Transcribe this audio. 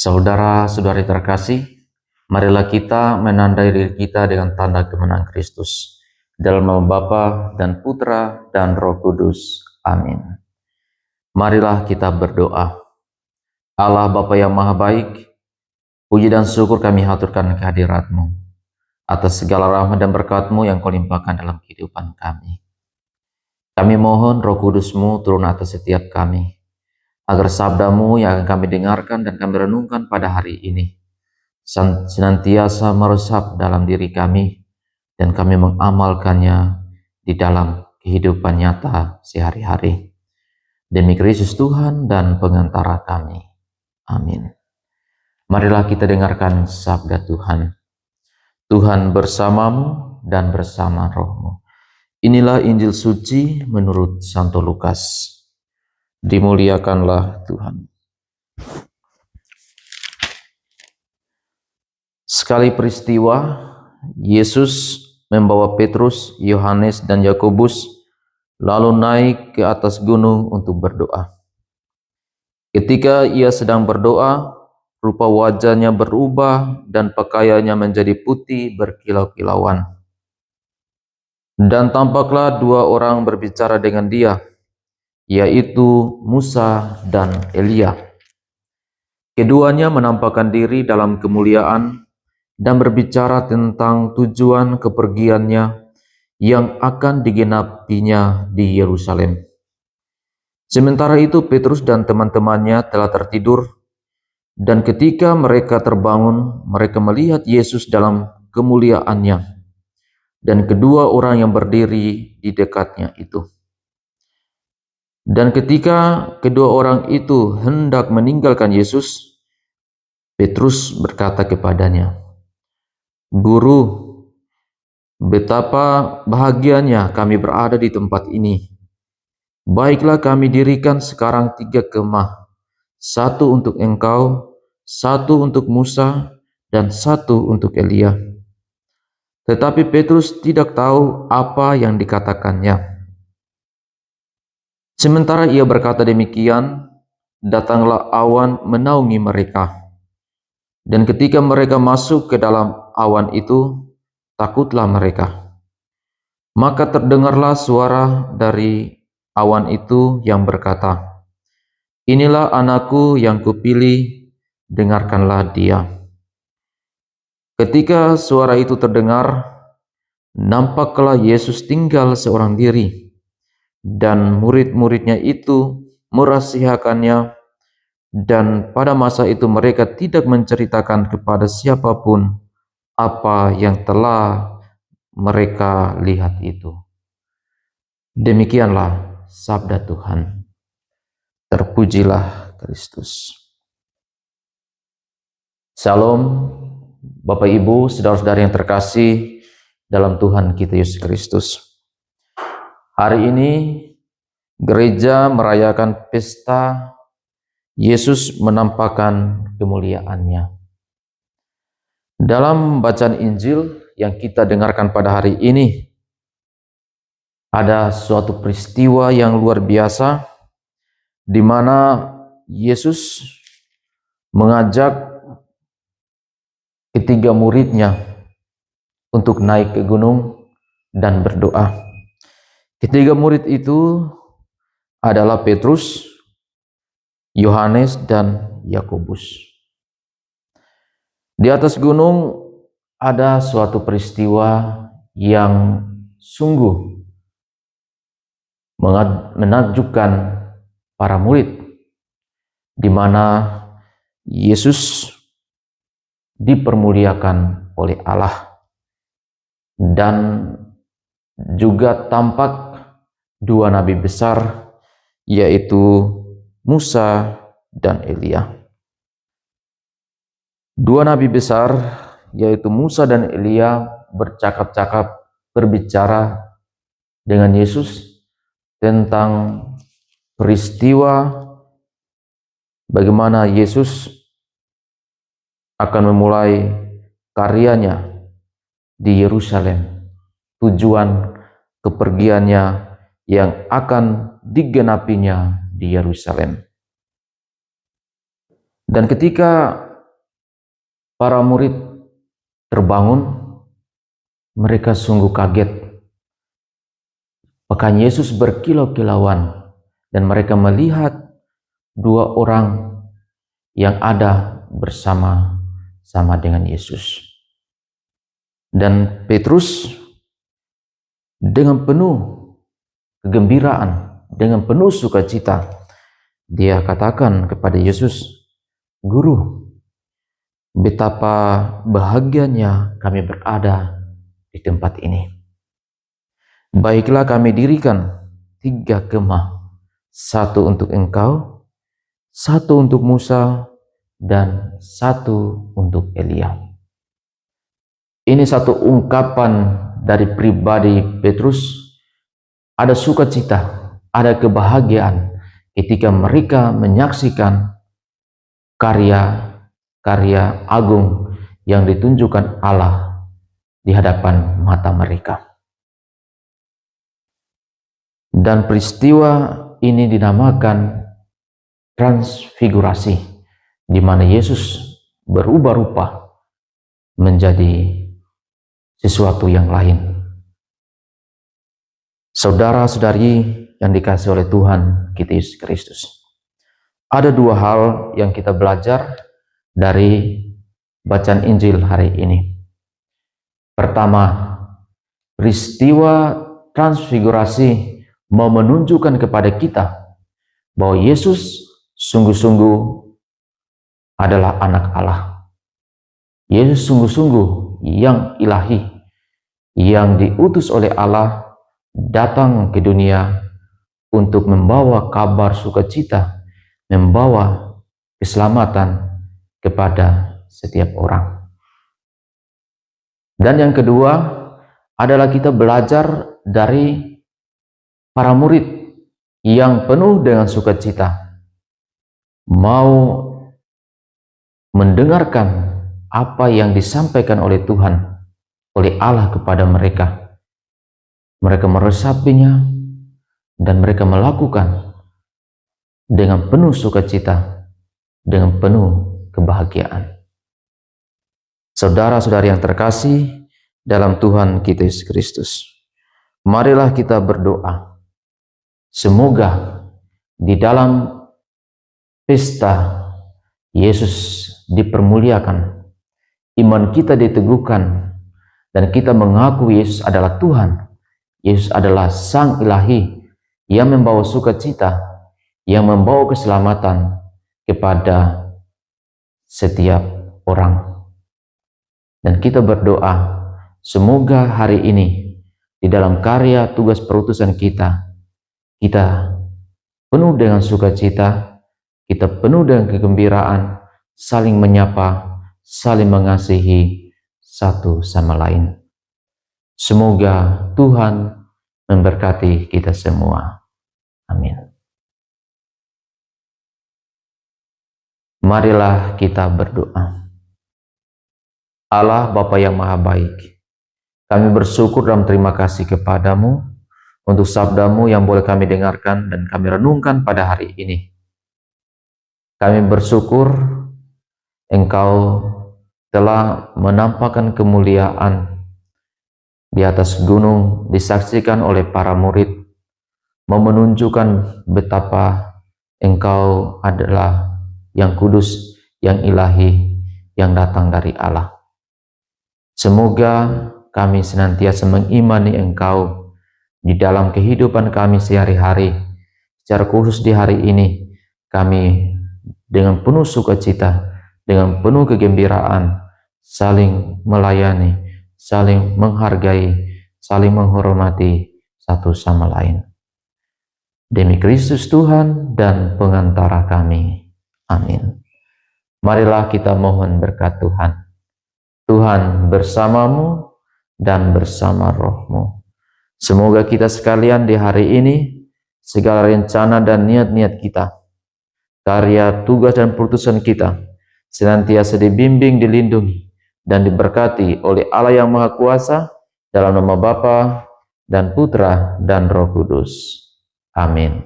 Saudara-saudari terkasih, marilah kita menandai diri kita dengan tanda kemenangan Kristus. Dalam nama Bapa dan Putra dan Roh Kudus. Amin. Marilah kita berdoa. Allah Bapa yang Maha Baik, puji dan syukur kami haturkan kehadirat-Mu atas segala rahmat dan berkat-Mu yang Kau limpahkan dalam kehidupan kami. Kami mohon Roh Kudus-Mu turun atas setiap kami, agar sabda-Mu yang akan kami dengarkan dan kami renungkan pada hari ini senantiasa meresap dalam diri kami dan kami mengamalkannya di dalam kehidupan nyata sehari-hari. Demi Kristus Tuhan dan pengantara kami. Amin. Marilah kita dengarkan sabda Tuhan. Tuhan bersamamu dan bersama rohmu. Inilah Injil suci menurut Santo Lukas. Dimuliakanlah Tuhan. Sekali peristiwa, Yesus membawa Petrus, Yohanes, dan Yakobus lalu naik ke atas gunung untuk berdoa. Ketika ia sedang berdoa, rupa wajahnya berubah dan pakaiannya menjadi putih berkilau-kilauan. Dan tampaklah dua orang berbicara dengan dia, yaitu Musa dan Elia. Keduanya menampakkan diri dalam kemuliaan dan berbicara tentang tujuan kepergiannya yang akan digenapinya di Yerusalem. Sementara itu Petrus dan teman-temannya telah tertidur, dan ketika mereka terbangun, mereka melihat Yesus dalam kemuliaannya dan kedua orang yang berdiri di dekatnya itu. Dan ketika kedua orang itu hendak meninggalkan Yesus, Petrus berkata kepadanya, "Guru, betapa bahagianya kami berada di tempat ini. Baiklah kami dirikan sekarang 3 kemah, 1 untuk engkau, 1 untuk Musa, dan 1 untuk Elia." Tetapi Petrus tidak tahu apa yang dikatakannya. Sementara ia berkata demikian, datanglah awan menaungi mereka. Dan ketika mereka masuk ke dalam awan itu, takutlah mereka. Maka terdengarlah suara dari awan itu yang berkata, "Inilah anakku yang kupilih, dengarkanlah dia." Ketika suara itu terdengar, nampaklah Yesus tinggal seorang diri, dan murid-muridnya itu merahasiakannya, dan pada masa itu mereka tidak menceritakan kepada siapapun apa yang telah mereka lihat itu. Demikianlah sabda Tuhan. Terpujilah Kristus. Shalom, Bapak Ibu, saudara-saudari yang terkasih dalam Tuhan kita Yesus Kristus. Hari ini gereja merayakan pesta Yesus menampakkan kemuliaannya. Dalam bacaan Injil yang kita dengarkan pada hari ini, ada suatu peristiwa yang luar biasa di mana Yesus mengajak ketiga muridnya untuk naik ke gunung dan berdoa. Ketiga murid itu adalah Petrus, Yohanes, dan Yakobus. Di atas gunung ada suatu peristiwa yang sungguh menakjubkan para murid, di mana Yesus dipermuliakan oleh Allah dan juga tampak dua nabi besar, yaitu Musa dan Elia. Dua nabi besar, yaitu Musa dan Elia, bercakap-cakap, berbicara dengan Yesus tentang peristiwa bagaimana Yesus akan memulai karyanya di Yerusalem, tujuan kepergiannya yang akan digenapinya di Yerusalem. Dan ketika Para murid terbangun, mereka sungguh kaget. Bahkan Yesus berkilau-kilauan dan mereka melihat dua orang yang ada bersama-sama dengan Yesus. Dan Petrus dengan penuh kegembiraan, dengan penuh sukacita, dia katakan kepada Yesus, "Guru, betapa bahagianya kami berada di tempat ini. Baiklah kami dirikan 3 kemah, 1 untuk engkau, 1 untuk Musa, dan 1 untuk Elia." Ini satu ungkapan dari pribadi Petrus. Ada sukacita, ada kebahagiaan ketika mereka menyaksikan karya agung yang ditunjukkan Allah di hadapan mata mereka. Dan peristiwa ini dinamakan transfigurasi, di mana Yesus berubah rupa menjadi sesuatu yang lain. Saudara-saudari yang dikasihi oleh Tuhan kita Yesus Kristus, ada 2 hal yang kita belajar dari bacaan Injil hari ini. Pertama, peristiwa transfigurasi mau menunjukkan kepada kita bahwa Yesus sungguh-sungguh adalah anak Allah. Yesus sungguh-sungguh yang ilahi, yang diutus oleh Allah datang ke dunia untuk membawa kabar sukacita, membawa keselamatan kepada setiap orang. Dan yang kedua adalah kita belajar dari para murid yang penuh dengan sukacita, mau mendengarkan apa yang disampaikan oleh Tuhan, oleh Allah kepada mereka. Mereka meresapinya dan mereka melakukan dengan penuh sukacita, dengan penuh kebahagiaan. Saudara-saudari yang terkasih dalam Tuhan kita Yesus Kristus, marilah kita berdoa. Semoga di dalam pesta Yesus dipermuliakan, iman kita diteguhkan, dan kita mengaku Yesus adalah Tuhan. Yesus adalah Sang Ilahi yang membawa sukacita, yang membawa keselamatan kepada setiap orang. Dan kita berdoa, semoga hari ini di dalam karya tugas perutusan kita penuh dengan sukacita, kita penuh dengan kegembiraan, saling menyapa, saling mengasihi satu sama lain. Semoga Tuhan memberkati kita semua. Amin. Marilah kita berdoa. Allah Bapa yang Maha Baik, kami bersyukur dan terima kasih kepadamu untuk sabdamu yang boleh kami dengarkan dan kami renungkan pada hari ini. Kami bersyukur Engkau telah menampakkan kemuliaan di atas gunung, disaksikan oleh para murid, menunjukkan betapa Engkau adalah yang kudus, yang ilahi, yang datang dari Allah. Semoga kami senantiasa mengimani Engkau di dalam kehidupan kami sehari-hari. Secara khusus di hari ini, kami dengan penuh sukacita, dengan penuh kegembiraan, saling melayani, saling menghargai, saling menghormati satu sama lain. Demi Kristus Tuhan dan pengantara kami. Amin. Marilah kita mohon berkat Tuhan. Tuhan bersamamu dan bersama rohmu. Semoga kita sekalian di hari ini, segala rencana dan niat-niat kita, karya, tugas, dan putusan kita, senantiasa dibimbing, dilindungi, dan diberkati oleh Allah yang Maha Kuasa, dalam nama Bapa dan Putra dan Roh Kudus. Amin.